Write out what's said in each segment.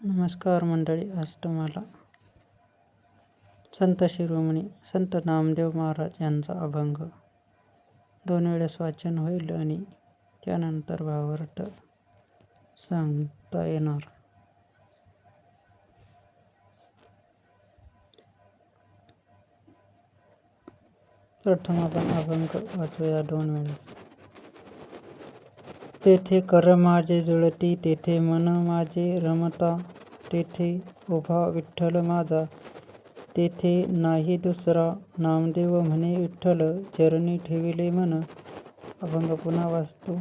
नमस्कार मंडळी, आज तुम्हाला संत शिरोमणी संत नामदेव महाराज यांचा अभंग 2 वेळेस वाचन होईल आणि त्यानंतर भावार्थ सांगता येणार. प्रथम आपण अभंग वाचूया 2 वेळेस. तेथे कर माझे जुळती, तेथे मन माझे रमता, तेथे उभा विठ्ठल माझा, तेथे नाही दुसरा. नामदेव म्हणे विठ्ठल, चरणी ठेविले मन. अभंग पुन्हा वाचतो.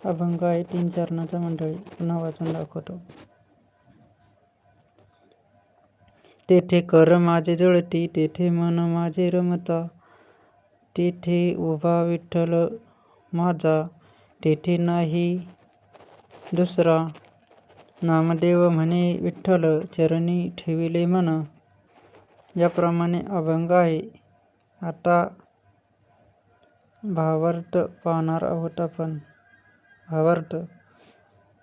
अभंग आहे 3 चरणाचा मंडळी, पुन्हा वाचून दाखवतो. तेथे कर माझे जुळती, तेथे मन माझे रमता, तेथे उभा विठ्ठल माझा, तेथे नाही दुसरा. नामदेव म्हणे विठ्ठल, चरणी ठेविले मन. याप्रमाणे अभंग आहे. आता भावार्थ पाहणार आहोत आपण. भावार्थ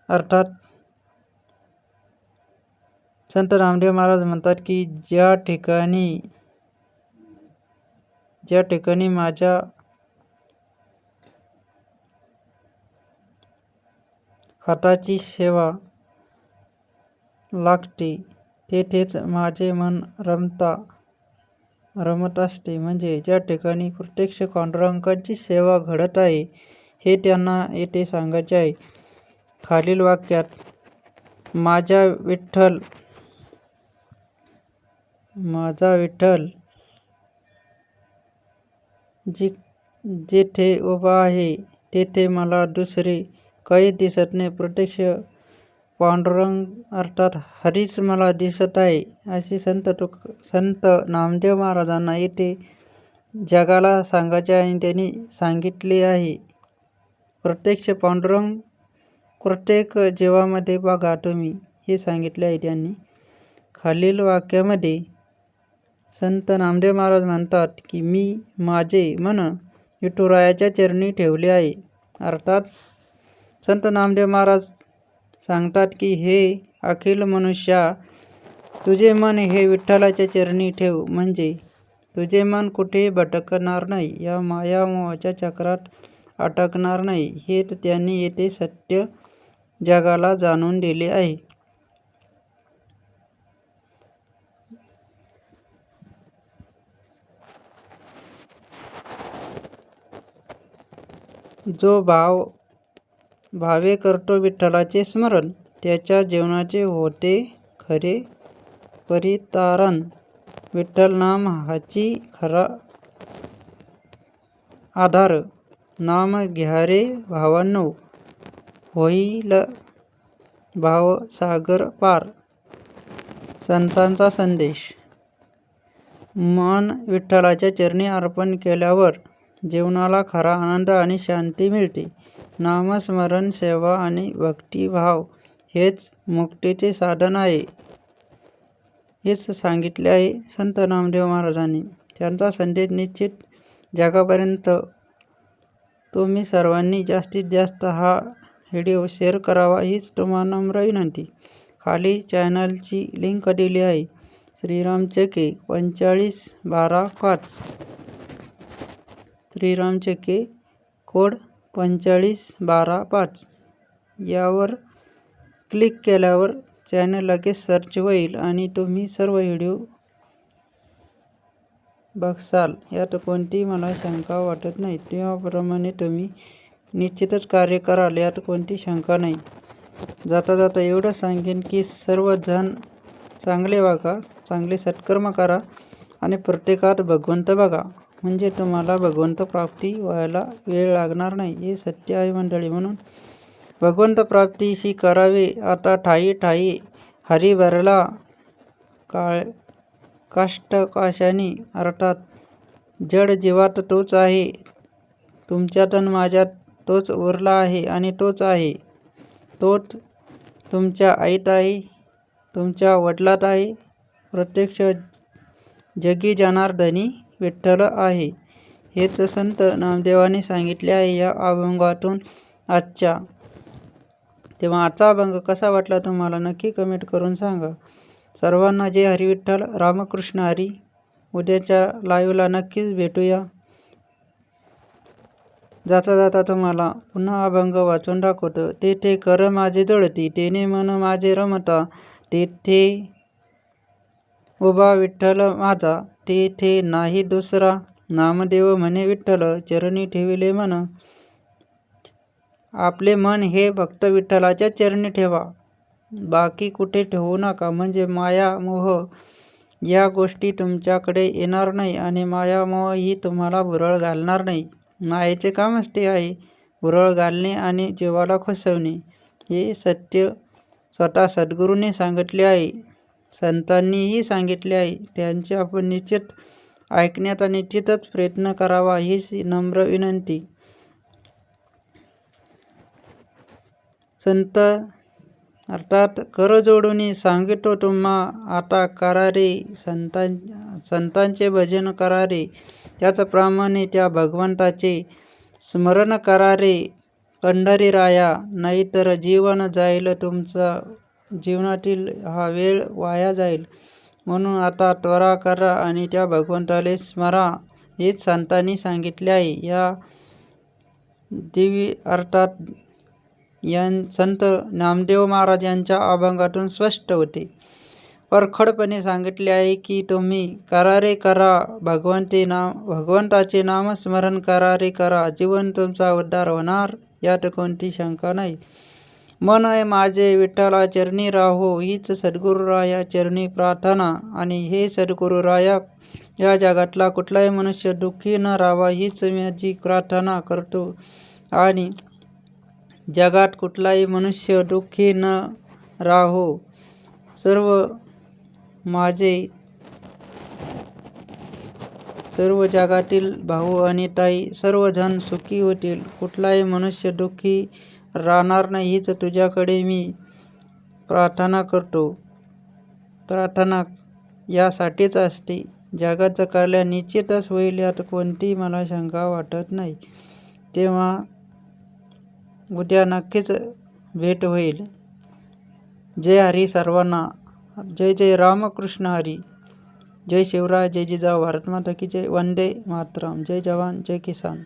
अर्थात संत नामदेव महाराज म्हणतात की ज्या ठिकाणी माझ्या हाताची सेवा लागते, तेथेच माझे मन रमत असते. म्हणजे ज्या ठिकाणी प्रत्यक्ष पांडुरंगाची सेवा घडत आहे हे त्यांना येथे सांगायचे आहे. खालील वाक्यात माझा विठ्ठल जेथे उभा आहे तेथे मला दुसरे काही दिसत नाही. प्रत्यक्ष पांडुरंग अर्थात हरीच मला दिसत आहे, असे संत नामदेव महाराजांना येथे जगाला सांगायचे आहे आणि त्यांनी सांगितले आहे. प्रत्यक्ष पांडुरंग प्रत्येक जीवामध्ये बघा तुम्ही, हे सांगितले आहे त्यांनी. खालील वाक्यामध्ये संत नामदेव महाराज म्हणतात की मी माझे मन विठुरायाच्या चरणी ठेवले आहे. अर्थात संत नामदेव महाराज सांगतात की हे अखिल मनुष्या, तुझे मन हे विठ्ठलाच्या चरणी ठेव, म्हणजे तुझे मन कुठे भटकणार नाही, या माया मोहाच्या चक्रात अटकणार नाही. हे त्यांनी येथे सत्य जगाला जाणून दिले आहे. जो भावे करतो विठ्ठलाचे स्मरण, त्याच्या जीवनाचे होते खरे परितारण. विठ्ठल नाम हाची खरा आधार, नाम घ्या रे भावांनो, होईल भाव सागर पार. संतांचा संदेश. मन विठ्ठलाच्या चरणी अर्पण केल्यावर जीवनाला खरा आनंद आणि शांती मिळते. नामस्मरण, सेवा आणि भक्तिभाव हेच मुक्तीचे साधन आहे, हेच सांगितले आहे संत नामदेव महाराजांनी. त्यांचा संदेश निश्चित जगापर्यंत तुम्ही सर्वांनी जास्तीत जास्त हा व्हिडिओ शेअर करावा, हीच तुम्हाला नम्र विनंती. खाली चॅनलची लिंक दिली आहे. श्रीराम चके 4512 श्रीराम चके कोड 4512 यावर क्लिक केल्यावर चॅनल लगेच सर्च होईल आणि तुम्ही सर्व व्हिडिओ बघसाल. यात कोणतीही मला शंका वाटत नाही. त्याप्रमाणे तुम्ही निश्चितच कार्य कराल, यात कोणती शंका नाही. जाता जाता एवढं सांगेन की सर्वजण चांगले वागा, चांगले सत्कर्म करा आणि प्रत्येकात भगवंत बघा, म्हणजे तुम्हाला भगवंत प्राप्ती व्हायला वेळ लागणार नाही. हे सत्य आहे मंडळी. म्हणून भगवंत प्राप्तीशी करावे आता ठायी ठायी. हरी भरला काष्टकाशानी, अर्थात जड जीवात तोच आहे, तुमच्यात आणि माझ्यात तोच उरला आहे आणि तोच आहे. तोच तुमच्या आईत आहे, तुमच्या वडिलात आहे, प्रत्यक्ष जगी जनार्दनी विठ्ठल आहे. हेच संत नामदेवाने सांगितले आहे. या अभंगातून आजच्या. तेव्हा आजचा अभंग कसा वाटला तुम्हाला नक्की कमेंट करून सांगा. सर्वांना जय हरी विठ्ठल, रामकृष्ण हरी. उद्याच्या लाईव्हला नक्कीच भेटूया. जाता जाता तुम्हाला पुन्हा अभंग वाचून दाखवतो. तेथे कर माझे जळती, तेने मन माझे रमता, तेथे उभा विठ्ठल माझा, तेथे नाही दुसरा. नामदेव म्हणे विठ्ठल, चरणी ठेविले मन. आपले मन हे भक्त विठ्ठलाच्या चरणी ठेवा, बाकी कुठे ठेवू नका. म्हणजे माया मोह या गोष्टी तुमच्याकडे येणार नाही आणि माया मोह ही तुम्हाला भुरळ घालणार नाही. मायेचे कामच ते आहे, भुरळ घालणे आणि जीवाला खुसवणे. हे सत्य स्वतः सद्गुरूंनी सांगितले आहे, संतांनीही सांगितले आहे. त्यांचे आपण निश्चित ऐकण्याचा निश्चितच प्रयत्न करावा, हीच नम्र विनंती. संत अर्थात कर जोडून सांगितो तुम्हा, आता करा रे संतांचे भजन करा रे. त्याचप्रमाणे त्या भगवंताचे स्मरण करा रे पंढरी राया, नाहीतर जीवन जाईल तुमचा, जीवनातील हा वेळ वाया जाईल. म्हणून आता त्वरा करा आणि त्या भगवंताला स्मरा, हेच संतांनी सांगितले आहे. या दिव्य अर्थात संत नामदेव महाराज यांच्या अभंगातून स्पष्ट होते. परखडपणे सांगितले आहे की तुम्ही करा रे करा, भगवंताचे नामस्मरण करा रे करा, जीवन तुमचा उद्धार होणार, यात कोणती शंका नाही. मन आहे माझे विठ्ठला चरणी राहो, हीच सद्गुरुराया चरणी प्रार्थना. आणि हे सद्गुरुराया, या जगातला कुठलाही मनुष्य दुःखी न राहावा, हीच माझी प्रार्थना करतो. आणि जगात कुठलाही मनुष्य दुःखी न राहो, सर्व जगातील भाऊ आणि ताई सर्वजण सुखी होतील, कुठलाही मनुष्य दुःखी राहणार नाही, हीच तुझ्याकडे मी प्रार्थना करतो. प्रार्थना यासाठीच असते. जगाचं कल्याण निश्चितच होईल, यात कोणती मला शंका वाटत नाही. तेव्हा उद्या नक्कीच भेट होईल. जय हरी सर्वांना. जय जय रामकृष्ण हरी. जय शिवराय, जय जिजाऊ, भारत माता की जय. वंदे मातरम. जय जवान जय किसान.